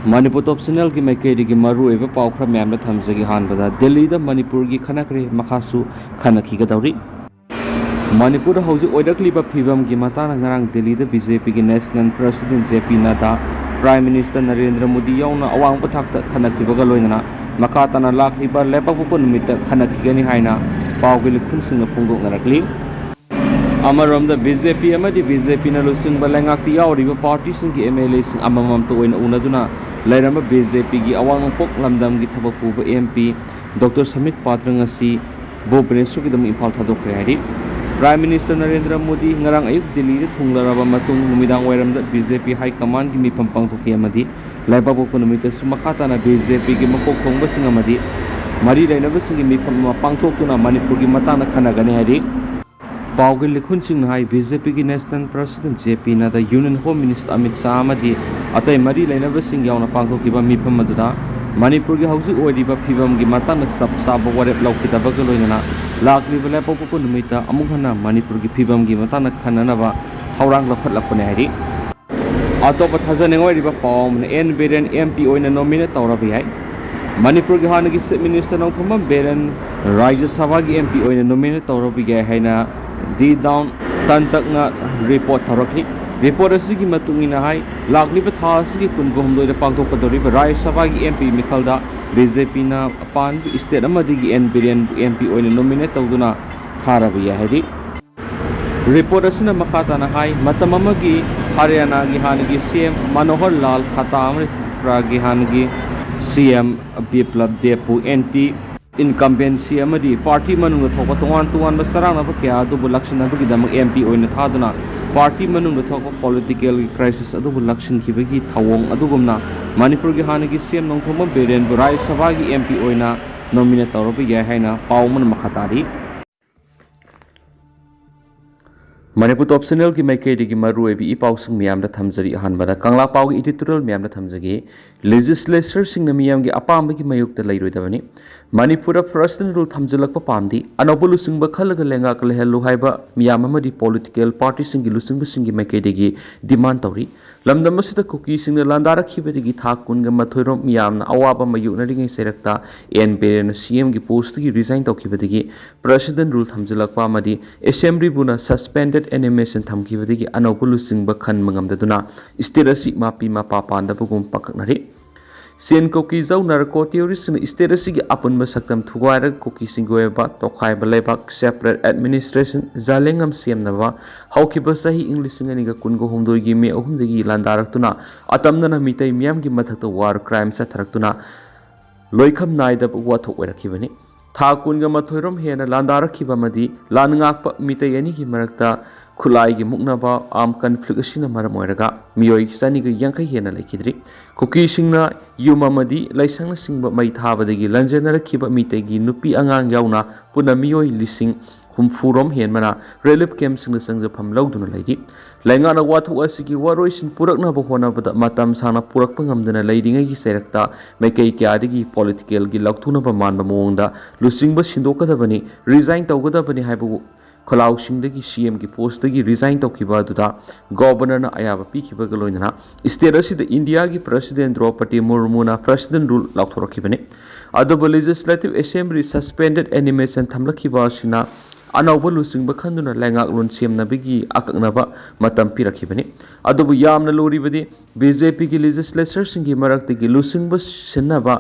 Manipur top channel की मैकेरी की मरु एवं पाउखरा मैम ने थमसे की हान बता दिल्ली दा मणिपुर की खनाखरे makhasu khanagaduri Manipur hauji oidakliba phibam की matana ngarang दिल्ली दा BJP की national president JP Nada Prime Minister Narendra Modi yauna awang pathakta khanakibaga loinana makatana lakliba lepakpu numita khanakigani haina pawgil khunsinga phungdok narakli Amaramda BJP amadi BJP na lusing balangakti yauriba party singi MLA sing amamam to oina unaduna Lairama BJP की अवांग पोक लमदम की थबक पुब MP doctor समित पात्र ngasi Bhubaneswar की दम इम्फाल थादोखरे हाइदि prime minister Narendra Modi ngarang ayuk Delhi de thunglaraba matung numidang wairamda BJP high command की mipam pangthoki amadi laibabo kunumita sumakata na BJP की makok thongba sing amadi mari lainaba sing की mipam pangthokuna Manipur की matana khanagani haidi Pawgil likhun sing hai BJP की national president JP Nada Union Home Minister Amit Shah amadi atai mari lainaba sing yauna pangthokiba mipam aduda Manipur की hausi oidiba phibam की matana sabsaba warep laukitaba galoinana lakliba lepokpu numita amukhana Manipur की phibam की matana khananaba thaurang lakhatlakpone haidi atopa thajanengoi riba pawm N Biren MP Oina Nominate touraba hai Manipur की हानगी chief minister nongthoma Biren Rajya Sabha की MP Oina Nominate touraba haina di down tantakna report tharaki report asigi matungina hai lakliba tha asigi kungo humdoi da pangthokadori Rajya Sabha की MP mikhalda BJP na apan state amadi की N Biren MP Oina Nominate tawduna tharabiya hedi report asina makata na hai matam amagi Haryana की हानगी CM Manohar Lal Khattam pragi हानगी CM Biplab Depu NT incumbency amadi party manung thokpa tongan basarang na kya adu election adu dam MP oina thaduna party manung thokpa political crisis adu election khibagi thawong adugumna Manipur gi hanagi CM nongthoma Biren Rajya Sabha gi MP oina nominate tawrabi ya haina pawman makhatari Manipur top channel की मैकेरी की मरु AB इपाउसंग मियाम दा थमजरी अहानबदा कंगला पाव की editorial मियाम दा थमजगे legislature सिंग मियाम की अपाम की मयुक्त लैरोइदबनी Manipur president rule thamjalakpa pamdi anobu lusingba khalaga lenga kalehlu haiba miyam amadi political party singi lusingba singi makedegi demand tawri lamdam asida kuki singna landara khibedegi thak kunga mathoirom miyamna awaba mayukna ringai serakta N Biren CM gi post gi resign tawkhibedegi president rule thamjalakpa amadi assembly buna suspended animation thamkhibedegi anobu lusingba khan mangamdaduna state mapi mapa panda bugum pakaknari Sen koki zau narko theory sin state gi apun basaktam thugwara koki singoeba tokhai balebak separate administration zalengam CM nava haukiba sahi english ngani ga kungo homdoi gi me ahum degi landaraktuna atamna mitai miam gi mathakta war crime sa tharaktuna loikham naida wathok oirakibani tha kunga mathoirom hena landarakhiba madi lanngakpa mitai ani gi marakta khulai gi muknaba am conflict asina maram oiraga miyoi sani ga yankai hena laikidri kuki singna yuma madi laisangna singba mai thabadagi lanjana rakhiba mitai gi nupi angang yauna puna miyoi lising humfurom henmana relief camp singna sangja pham lauduna laigi laingana wathu asigi waroisin purakna ba hona bada matam sana purak pangamdana leidingai gi serakta maikai kyadigi political gi laukthuna ba manba mongda lusingba sindokadabani resign tawgadabani haibu Kholau Singdagi CM की post की resign तौखिबा दुदा governor ना आयाबा पीखिबा गलोइना state असि the India की president Draupadi Murmu ना president rule लाउथोरखिबने अदब legislative assembly suspended animation थमलखिबा सिना अनौब लुसिंग बखंदुना लैंगाक loan सेमनबगी अककनबा मतम पिरखिबने अदब यामना लोरिबदि BJP की लेजिस्लेचर सिंगी मरक्तगी लुसिंग ब सिनबा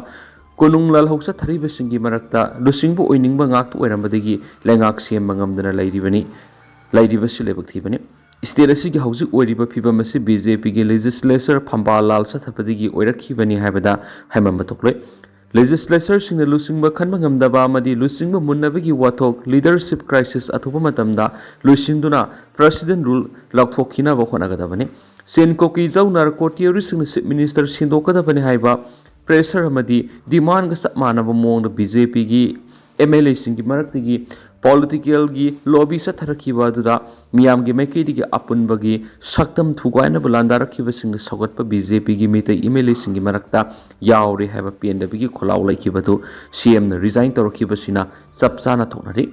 Konung lal hausa thariba singi marakta lusingbu oiningba ngaktu oirambadagi lengak semba ngamdana lairiba silebak thibani state asigi hausi oiriba phibam asi BJP gi legislature phamba lal sathapadagi oirakhibani haibada haimamba tokloi legislature singna lusingba khanba ngamdaba amadi lusingba munnabagi wathok leadership crisis athuba matamda lusingduna president rule laukthokina ba khonagadabani senko ki jaunar kotiori singna chief minister sindokadabani haiba pressure amadi demand ga samana mong BJP gi MLA sing gi marak gi political gi lobby sa tharakhiba duda miyam gi maikedi gi apun bagi saktam thugaina bulanda rakhiba sing sagat pa BJP gi mitai MLA sing gi marakta yauri haba PNW gi kholaw laikhiba du CM na resign torkhiba sina chapchana thonari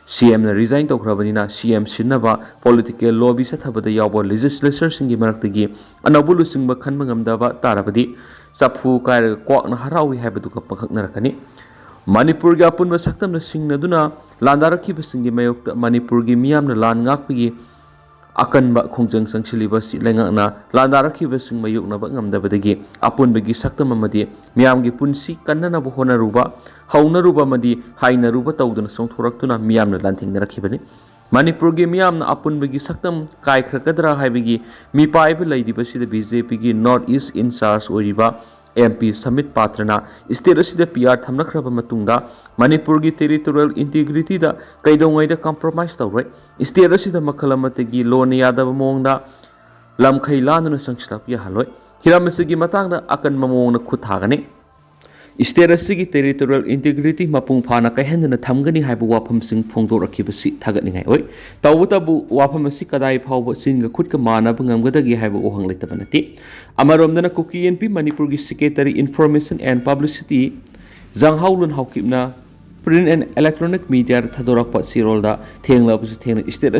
CM na resign tokrabanina CM sinaba political lobby sa thabada yawba legislature sing gi marakta gi anabulu sing ba khanba ngamdaba tarabadi Sapu Kai Kwak Naharawi Habituka Pakaknarakani. Manipur Gapun was Saktam the Singaduna, Landaraki Singi Mayok, Manipur Gimiam, the Lan Ngaki, Akan Bak Kongjang Sanchilibas, Langana, Landaraki Sing Mayuk Nabangam Dabadagi, Apun Begi Saktamamadi, Miamgi Punsi, Kanana Bohona Ruba, Hauna Ruba Madi, Haina Ruba Taudan Song Toraktuna, Miam the Lanting Nakibani. Manipur Gimiam Apun Begi Saktam, Kai Krakadra Habigi, Mi Pipe Lady Basi the BJP North East in SARS Oriba. MP Summit Patrana, State the PR Thamnakhra Matunda, Manipur territorial integrity da Kaidongway the compromise the right, State the Makalamategi, Loniada Monda, Lam Kailan and Sankshtapia Haloi, Hiramasigi Matanga, Akan Mamona Kutagani. State territorial integrity Mapung Pana Kahan and Tamgani Habu Wapam Sing Pongdor Kibasi Tagani Highway, Tawutabu Wapamasika Power Sing Kutka Mana Bungamgadagi have Ohang Litabanati, Amarom Cookie and P Manipur Secretary Information and Publicity, Zhang Howlun Haukimna, Print and Electronic Media Tadorapat Sirolda, Tangla Ten State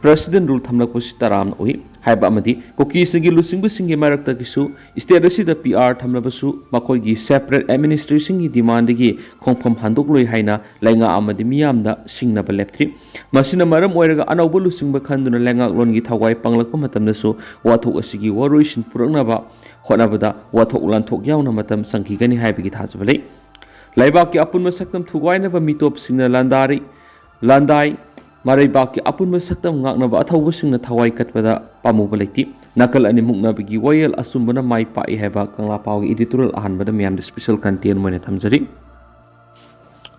President Rule Tamlakus Taram Oi, Habamadi, Koki Sigi Lusing Singi Maratakisu, State the PR Tamlabasu, Makogi separate administration demandigi, Kongpam Handukui Haina, Langa Amadimiamda, Singna Baleptri, Masina Maram Oega Anobulu Singbakanduna Langa Longi Tawai Panglakomatamnasu, Watu Asigi Waruishin Purnaba, Honavada, Watu Ulantok Yaunamatam Sankigani Habigit Hasvale. Laibaki Apun Masakam Tuwainava Mitop Sina Landai. Maribaki Apun Masaktam Naknava Atawusing the Tawai Katpada Pamubalati, Nakal and Muknabigi Wayal Asumbana Mai Pai Heba Kanglapau editorial Ahanbadamiam the special contain when it Tamzari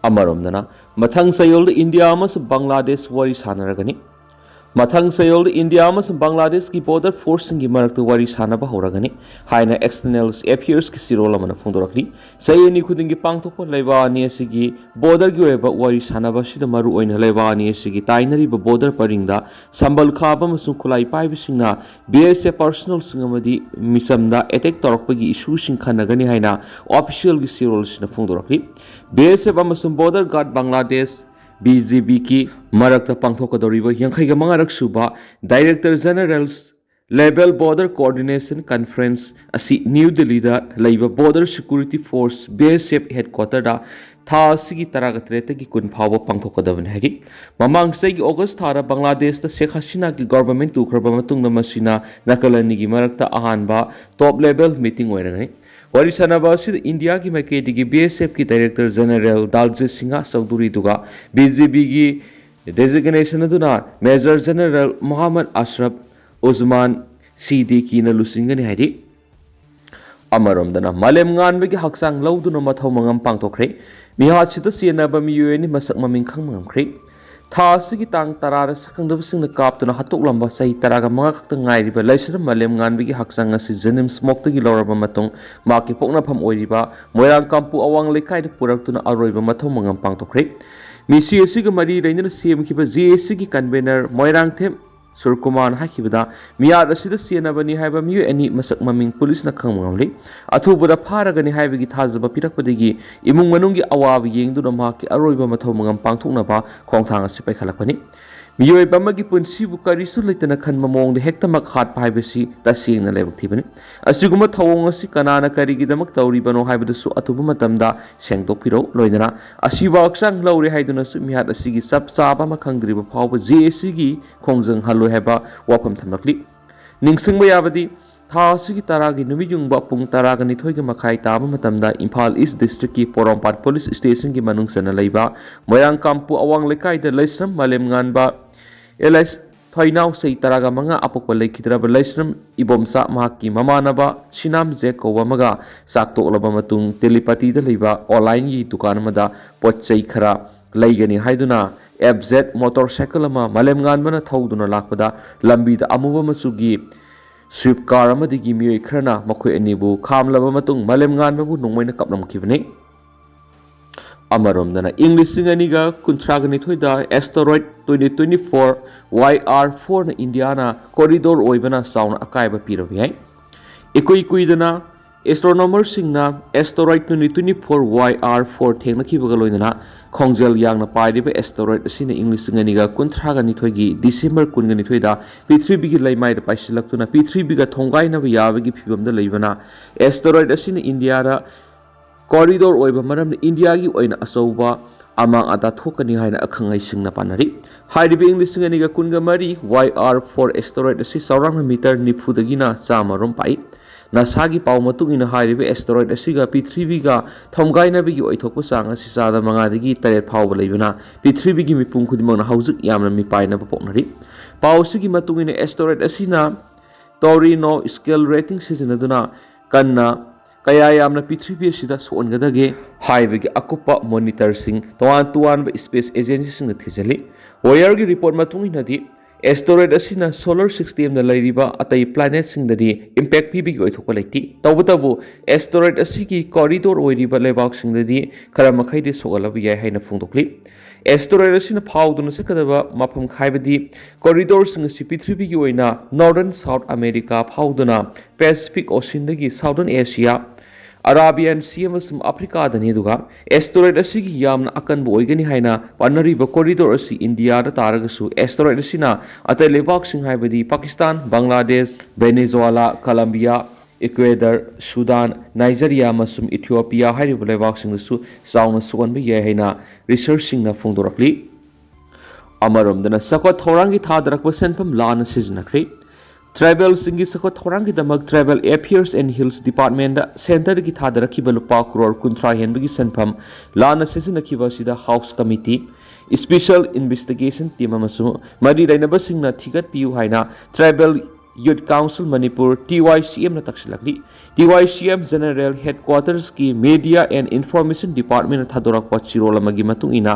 Amarom Nana Matang Sayol India Amas Bangladesh Waris Hanaragani Matang Sayol India Amas Bangladesh ki border forcing Gimarak to Waris Hanaba Horagani, Haina externals appears Kisirolamana Fondorakli, Sayani Kudingi Pangtopo Leva Niasigi, border Gueva Waris Hanabashi the Maru in Leva Niasigi, Tainari border Parinda, Sambal Kabam Sukulai Pibisina, BSA personal Singamadi, Misamda, Etek Torpagi issues in Khanagani Haina, official Gisirols in the Fondorakli, BSA Bamasum border guard Bangladesh. BJP ki Marakta Pangthokadoriba Yankaiga Mangarak Suba Director General's Level Border Coordination Conference asi New Delhi da Labor Border Security Force BSF headquarter da Tha Sigi Taragatreta ki kun phawa Pangthokadavan hagi Mamang Segi August Thara Bangladesh da Sheikh Hasina ki government tu khraba matung na masina nakalani gi Marakta ahanba top level meeting oirangani Warisanabasi India ki Makedi BSF ki Director General Dalje Singha Sauduri Duga BJP ki designation aduna Major General Muhammad Ashraf Usman CD ki na lusingani haidi Amarom dana Malem ngan ki haksang lauduna mathau mangam pangtokre mihachita sienaba miyueni masak maming khang mangamkre Thasigi tang tarara sakangdabasing nakaptuna hatok lamba sahi taraga mga kaktangai riba laisira malem nganbigi haksang si jenim smoke tagi loraba matong maki pokna pham oiriba moirang kampu awang lekai puraktuna aroiba mathau mangam pangtokre misi asiga mari rainana semkiba JSC gi convener moirang them Surkuman Hakibada, Mia the Sidasiana Bani Haba Mu any Masak Maming Police Nakamali, Atubada Paragani Havigi Tazaba Pirakpadigi, Imung Manungi Awabi Ying to the Maki Aroiba Matomangam Pangtunaba, Kongtanga Sipakalapani. Mio Bamagi Punsi Bukari Sulitan Kanmamong, the Hectamak Heart Privacy, that's seeing the level Tiffany. As Suguma Tawonga Kanana Karigi the Maktauri Bano Habidasu Atubumatamda, Shanto Piro, Loidana, Ashiva Oksang Lori Haiduna Sumi had a Sigi Sub Saba Makangri Power JSigi, Kongzang Halo Heba, Wapam Tamakli. Ningsing Bayabadi, Sigi Taragi Numijung Bapung Taragani Toiga Makai Taba Matamda, Impal East District Porompat Police Station Gimanung Sanalaiba, Moyang Kampu Awang Lekai, the Lesram, Malem Nganba. Elas Painau say Taraga Manga Apokole Kitraba Lesram, Ibomsa Maki, Mamanaba, Shinam Zeko Wamaga, Sakto Olabamatung, Telepati the Liva, Online Yi Tukanamada, Pochai Kara, Laigani Haiduna, FZ Motorcyclama, Malem Ganmana Tauduna Lakpada, Lambi the Amuva Masugi, Swift Car Amadigi Mui Krana, Makwe Nibu, Kam Lavamatung, Malem Ganmabu, Nomena Kaplam Kivni. Amarom dana English singaniga kuntragani thoida asteroid 2024 YR4 na Indiana corridor oibana sound akaiba pirabi hai ikui dana astronomersingna asteroid 2024 YR4 thengnakibaga loinana khongjal yangna pairiba asteroid asina inglisingani ga kunthraga nithoi December 19 da Prithvi gi laimai da paisilaktuna Prithvi ga thongaina ba yabagi phibamda leibana asteroid asina India da corridor oiba maram India gi oina asauba amang ata thokani haina akhangai singna panari hairibe inglisingani ga kunga mari YR4 asteroid asi saurang meter nifu dagina chama rom pai nasagi pau matung ina hairibe asteroid asiga Prithvi ga thomgaina bigi oithokpa sanga sisada manga dagi taret phawba leibana Prithvi gi mipung khudimang haujuk yamna mi paina poknari pau sigi matung ina asteroid asina Torino scale rating sizinaduna kanna kaya yamna Prithvi asida songadage haibagi akupa monitor sing tuan space agency sing thijali wire gi report matung inadi asteroid asina solar system da lairiba atai planet sing dadi impact pbi gi oithokpa laiti tawbutabu asteroid asigi corridor oiriba lebak sing dadi khara makhai de sogalabi yai haina phungdokli asteroid asina phawduna sakadaba mafam khaibadi corridor sing si Prithvi gi oina northern south america phawduna pacific ocean dagi southern asia Arabian Sea amasum Africa dani duga asteroid asigi yamna akan bo oigani haina panariba corridor asi India da taragasu asteroid asina atai lebak sing haibadi Pakistan Bangladesh Venezuela Colombia Ecuador Sudan Nigeria amasum Ethiopia hairiba lebak sing su sauna sugan bi yai haina research sing na phungdorakli amaromdana sakwa thorangi thadarakba senpam lana siznakri Travel singi sakot thorangi damak Travel Affairs and Hills Department da center ki thadarakhiba lupa crore kunthra henbagi senpham lana sizinakhiba sida House Committee Special Investigation Team amasu mari rainaba singna thigat piu haina Travel Youth Council Manipur TYCM na taksilakli TYCM General Headquarters ki Media and Information Department thadorakpa chirol amagi matung ina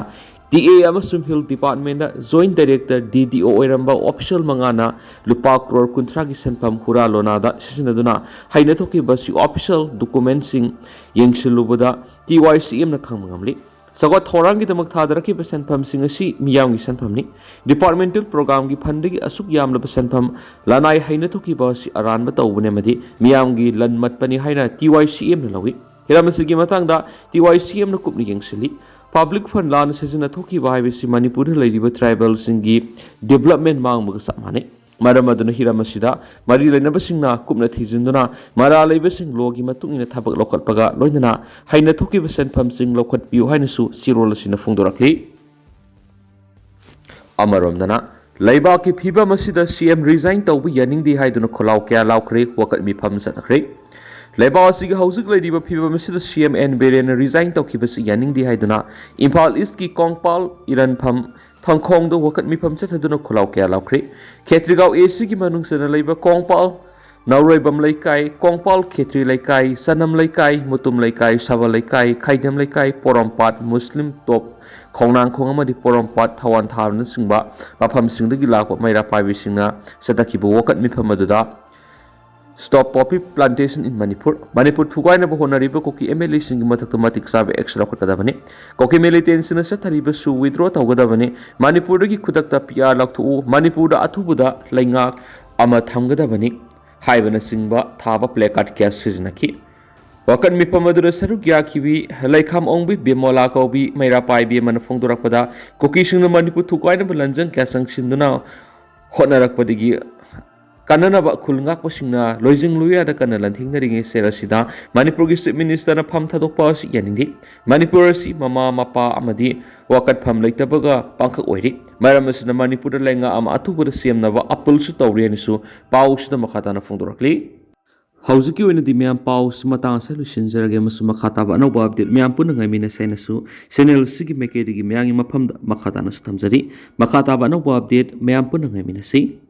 TA amasum Hill Department da Joint Director DDO oiramba official mangana lupa crore kunthra gi senpham hura lona da sisinaduna haina thoki basi official documentsing yengsilubada TYCM na khangmangamli sagot thorang gi damak thadaraki senpham sing asi miyam gi senpham ni departmental program gi fund gi asuk yamla senpham lanai haina thoki basi aran ba tawbune madi miyam gi lanmat pani haina TYCM na lawi hiramasi gi matang da TYCM na kupni yengsili Public fund lan sesina thoki ba haibisi Manipur lairiba tribal singi development mangba samane maramaduna hiramasida mari lainaba singna kupna thijinduna mara laiba sing logi matung ina thabak lokatpaga loinana haina thoki ba senpham sing lokat piu haina su sirol asina phungdorakli amaromdana laiba ki phiba masida CM resign tawbi yaningdi haiduna kholaw kya lawkhre wakat mi pham sanakre Leba asigi hausik laidiba phiba masida CM and Biren resign tawkhibasi yaningdi haiduna Imphal East ki Kongpal Iran pham thangkhong do wakat mi pham chathaduna kholaw kya lawkhre Khetrigaw AC ki manungsana leiba Kongpal Nauroibam laikai Kongpal Khetri laikai Sanam laikai Mutum laikai Sava laikai Khaidam laikai Porompat Muslim top khongnang khong amadi Porompat thawan tharna singba mafam singdagi lakwa maira paibi singna sadakhibu wakat mi pham aduda Stop poppy plantation in Manipur. Manipur thugaina ba honariba koki MLA singi mathakta matik sabe extra khotadabani. Koki militancy na sa thariba su withdraw tawgadabani. Manipur gi khudakta PR lakthu Manipur da athubuda laingak ama thamgadabani. Haibana singba thaba placard kya siznaki. Wakan mi pamadura saru kya khibi laikham ongbi bemola kobi maira pai bi man phongdurakpada koki singna Manipur thugaina ba lanjang kya sangsinduna honarakpadigi Kananaba kulngak pasingna loijing luya da kanalan thingnaringe serasida Manipur gi Chief Minister na pham thadokpa si yaningdi Manipur si mama mapa amadi wakat pham leitabaga pangkhak oiri maramasina Manipur da lenga ama athubuda semnaba apul su tawriani su pau sida makhata na phongdorakli Hauziki oina di miyam pau matang sa lusinjarage masu makhata ba anauba update miyam puna ngai mina saina su channel sigi meke digi miyangi mafam makhata na su thamjari makhata ba anauba update miyam puna ngai mina si